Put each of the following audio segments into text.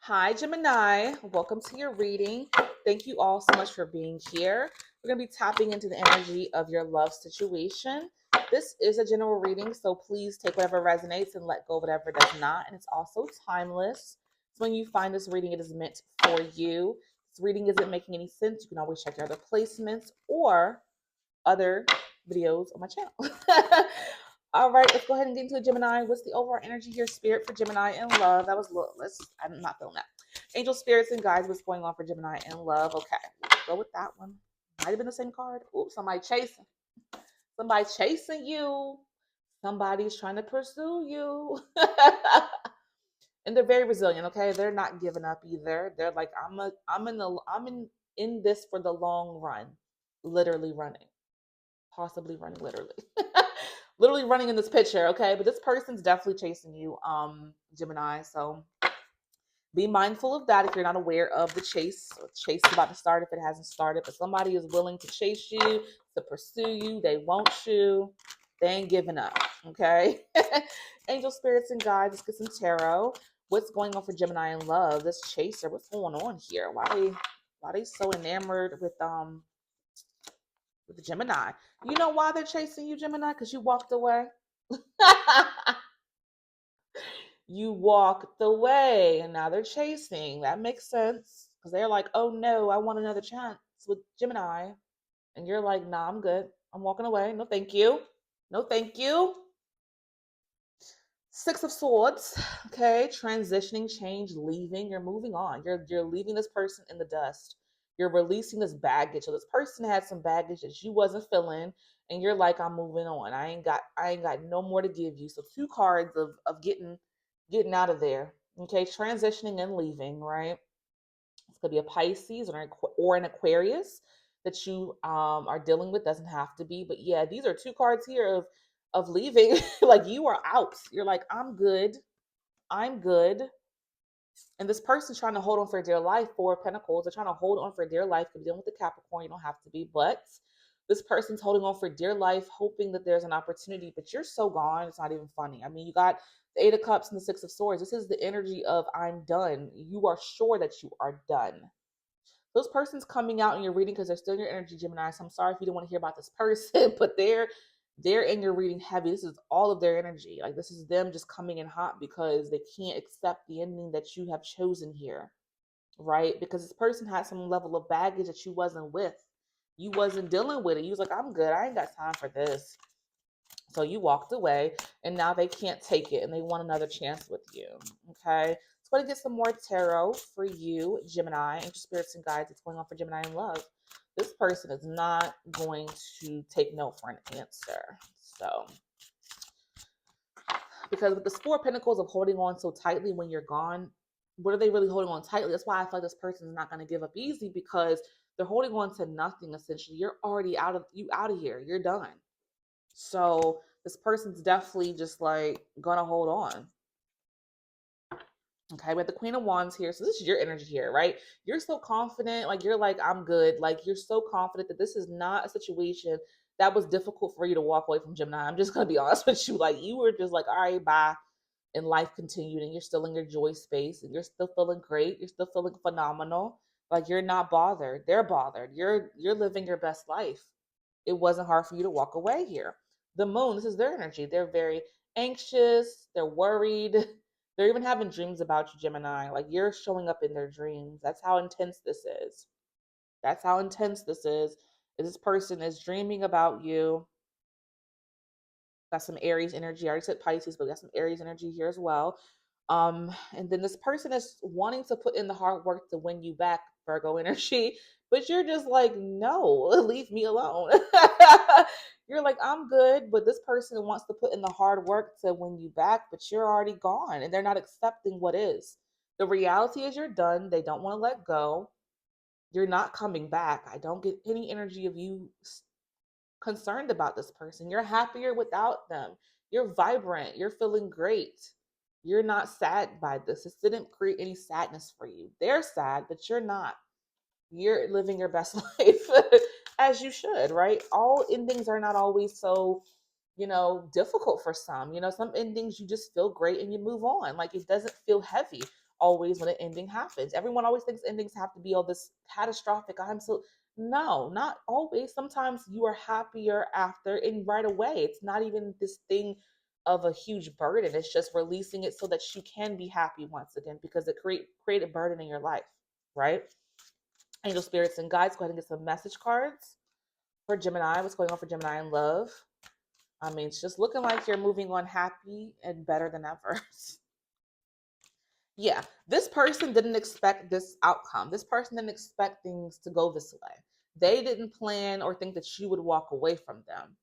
Hi, Gemini. Welcome to your reading. Thank you all so much for being here. We're going to be tapping into the energy of your love situation. This is a general reading, so please take whatever resonates and let go of whatever does not. And it's also timeless. So when you find this reading, it is meant for you. This reading isn't making any sense. You can always check your other placements or other videos on my channel. All right, let's go ahead and get into a Gemini. What's the overall energy here, spirit, for Gemini and love? That was I'm not feeling that. Angel, spirits, and guides, what's going on for Gemini and love? Okay, let's go with that one. Might have been the same card. Ooh, somebody chasing. Somebody chasing you. Somebody's trying to pursue you. And they're very resilient, okay? They're not giving up either. They're like, I'm in this for the long run. Literally running. Possibly running literally. Literally running in this picture, okay? But this person's definitely chasing you, Gemini. So be mindful of that if you're not aware of the chase. Or chase is about to start if it hasn't started. But somebody is willing to chase you, to pursue you. They want you. They ain't giving up, okay? Angel, spirits, and guides. Let's get some tarot. What's going on for Gemini in love? This chaser, what's going on here? Why they so enamored with Gemini? You know why they're chasing you, Gemini? Because you walked away. You walked away and now they're chasing. That makes sense. Because they're like, oh no, I want another chance with Gemini. And you're like, nah, I'm good. I'm walking away. No, thank you. No, thank you. Six of Swords. Okay. Transitioning, change, leaving. You're moving on. You're leaving this person in the dust. You're releasing this baggage. So this person had some baggage that you wasn't feeling. And you're like, I'm moving on. I ain't got no more to give you. So two cards of getting out of there. Okay, transitioning and leaving, right? It's gonna be a Pisces or an Aquarius that you are dealing with. Doesn't have to be, but yeah, these are two cards here of leaving. Like you are out. You're like, I'm good. I'm good. And this person's trying to hold on for dear life. Four of Pentacles. They're trying to hold on for dear life. Could be dealing with the Capricorn. You don't have to be, but this person's holding on for dear life, hoping that there's an opportunity. But you're so gone. It's not even funny. I mean, you got the Eight of Cups and the Six of Swords. This is the energy of I'm done. You are sure that you are done. Those person's coming out in your reading because they're still in your energy, Gemini. So I'm sorry if you don't want to hear about this person, but they're in your reading heavy. This is all of their energy. Like this is them just coming in hot because they can't accept the ending that you have chosen here, right? Because this person had some level of baggage that you wasn't with. You wasn't dealing with it. You was like, I'm good. I ain't got time for this. So you walked away and now they can't take it and they want another chance with you. Okay. Let's go to get some more tarot for you, Gemini, and spirits and guides. It's going on for Gemini in love. This person is not going to take no for an answer. So, because with the Four of Pentacles of holding on so tightly when you're gone, what are they really holding on tightly? That's why I feel like this person is not going to give up easy because they're holding on to nothing essentially. You're already out of here. You're done. So this person's definitely just like gonna hold on. Okay, we have the Queen of Wands here. So this is your energy here, right? You're so confident, like you're like, I'm good. Like you're so confident that this is not a situation that was difficult for you to walk away from, Gemini. I'm just gonna be honest with you. Like you were just like, all right, bye. And life continued, and you're still in your joy space, and you're still feeling great. You're still feeling phenomenal. Like you're not bothered. They're bothered. You're living your best life. It wasn't hard for you to walk away here. The moon, this is their energy. They're very anxious. They're worried. They're even having dreams about you, Gemini. Like you're showing up in their dreams. That's how intense this is. That's how intense this is. This person is dreaming about you. Got some Aries energy. I already said Pisces, but got some Aries energy here as well. And then this person is wanting to put in the hard work to win you back, Virgo energy, but you're just like, no, leave me alone. You're like, I'm good, but this person wants to put in the hard work to win you back, but you're already gone, and they're not accepting what is. The reality is you're done. They don't want to let go. You're not coming back. I don't get any energy of you concerned about this person. You're happier without them. You're vibrant. You're feeling great. You're not sad by this. This didn't create any sadness for you. They're sad, but you're not. You're living your best life as you should, right? All endings are not always so, difficult for some. Some endings you just feel great and you move on. Like it doesn't feel heavy. always when an ending happens. Everyone always thinks endings have to be all this catastrophic. No, not always. Sometimes you are happier after and right away. It's not even this thing of a huge burden. It's just releasing it so that you can be happy once again because it created burden in your life, right? Angel spirits and guides, go ahead and get some message cards for Gemini. What's going on for Gemini in love? I mean, it's just looking like you're moving on happy and better than ever. Yeah, this person didn't expect this outcome. This person didn't expect things to go this way. They didn't plan or think that you would walk away from them.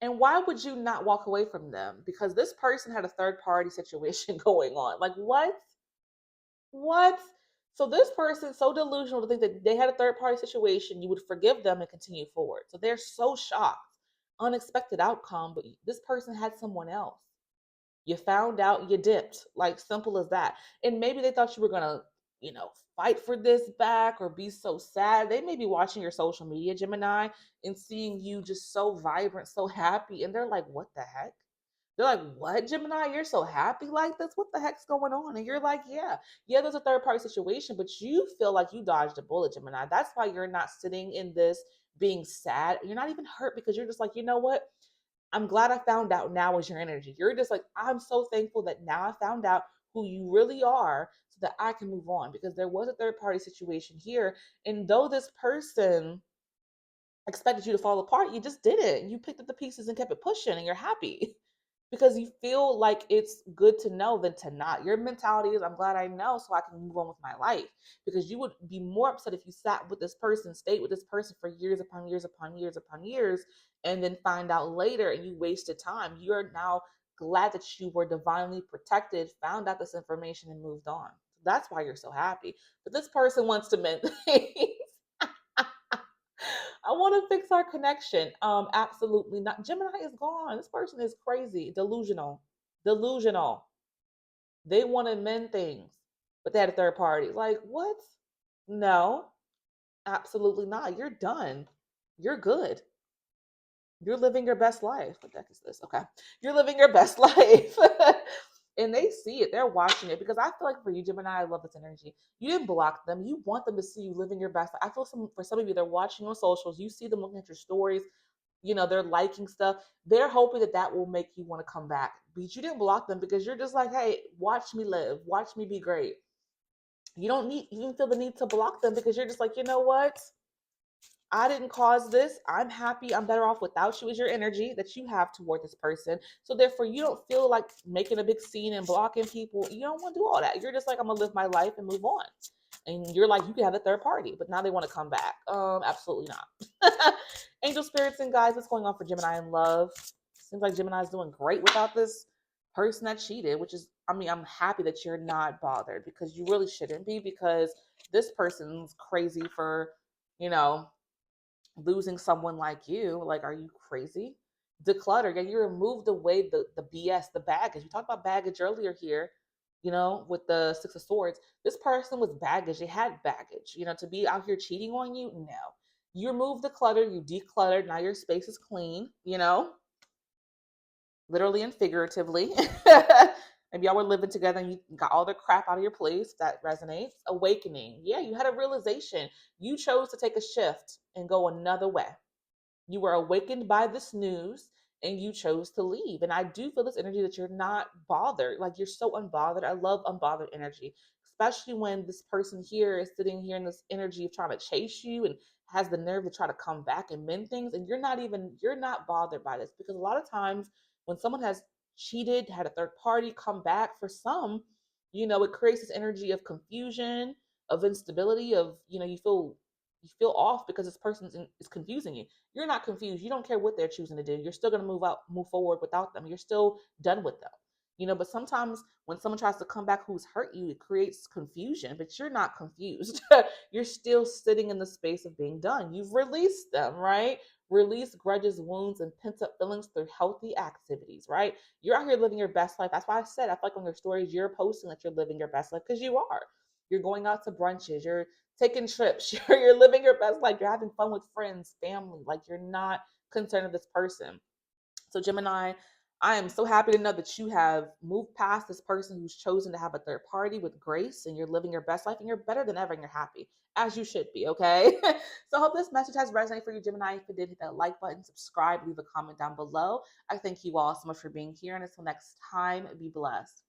And why would you not walk away from them? Because this person had a third party situation going on. Like, what? What? So this person so delusional to think that they had a third party situation, you would forgive them and continue forward. So they're so shocked. Unexpected outcome, but this person had someone else. You found out, you dipped, like simple as that. And maybe they thought you were gonna, fight for this back or be so sad. They may be watching your social media, Gemini, and seeing you just so vibrant, so happy, and they're like, "What the heck?" They're like, "What, Gemini? You're so happy like this? What the heck's going on?" And you're like, "Yeah, there's a third party situation, but you feel like you dodged a bullet, Gemini. That's why you're not sitting in this being sad. You're not even hurt because you're just like, you know what? I'm glad I found out now is your energy. You're just like, I'm so thankful that now I found out who you really are so that I can move on because there was a third party situation here. And though this person expected you to fall apart, you just didn't. You picked up the pieces and kept it pushing and you're happy because you feel like it's good to know than to not. Your mentality is, I'm glad I know so I can move on with my life. Because you would be more upset if you sat with this person, stayed with this person for years upon years upon years upon years, and then find out later and you wasted time. You're now glad that you were divinely protected, found out this information, and moved on. That's why you're so happy. But this person wants to mend things. I want to fix our connection. Absolutely not. Gemini is gone. This person is crazy, delusional, delusional. They want to mend things, but they had a third party. Like what? No, absolutely not. You're done. You're good. You're living your best life. What the heck is this? Okay, you're living your best life. And they see it. They're watching it because I feel like for you, Gemini, I love this energy. You didn't block them. You want them to see you living your best life. I feel for some of you, they're watching on socials. You see them looking at your stories. They're liking stuff. They're hoping that that will make you want to come back. But you didn't block them because you're just like, hey, watch me live. Watch me be great. You don't feel the need to block them because you're just like, you know what? I didn't cause this. I'm happy. I'm better off without you, is your energy that you have toward this person. So therefore, you don't feel like making a big scene and blocking people. You don't want to do all that. You're just like, I'm gonna live my life and move on. And you're like, you can have a third party, but now they want to come back. Absolutely not. Angel spirits and guys, what's going on for Gemini in love? Seems like Gemini is doing great without this person that cheated, which is, I mean, I'm happy that you're not bothered because you really shouldn't be because this person's crazy for, you know, losing someone like you. Like, are you crazy? Declutter. Yeah, you removed away the BS, the baggage. We talked about baggage earlier here, with the Six of Swords. This person was baggage. They had baggage. To be out here cheating on you, no. You removed the clutter, you decluttered, now your space is clean, literally and figuratively. Maybe y'all were living together and you got all the crap out of your place. That resonates. Awakening. Yeah, you had a realization. You chose to take a shift and go another way. You were awakened by this news and you chose to leave. And I do feel this energy that you're not bothered. Like you're so unbothered. I love unbothered energy, especially when this person here is sitting here in this energy of trying to chase you and has the nerve to try to come back and mend things. And you're not bothered by this because a lot of times when someone has cheated, had a third party come back for some, it creates this energy of confusion, of instability, of, you feel off because this person is confusing you. You're not confused. You don't care what they're choosing to do. You're still going to move forward without them. You're still done with them. But sometimes when someone tries to come back who's hurt you, it creates confusion, but you're not confused. You're still sitting in the space of being done. You've released them, right? Release grudges, wounds, and pent up feelings through healthy activities, right? You're out here living your best life. That's why I said, I feel like on your stories, you're posting that you're living your best life because you are. You're going out to brunches. You're taking trips. You're living your best life. You're having fun with friends, family. Like you're not concerned with this person. So Gemini, I am so happy to know that you have moved past this person who's chosen to have a third party with grace, and you're living your best life, and you're better than ever and you're happy, as you should be, okay? So I hope this message has resonated for you, Gemini. If it did, hit that like button, subscribe, leave a comment down below. I thank you all so much for being here. And until next time, be blessed.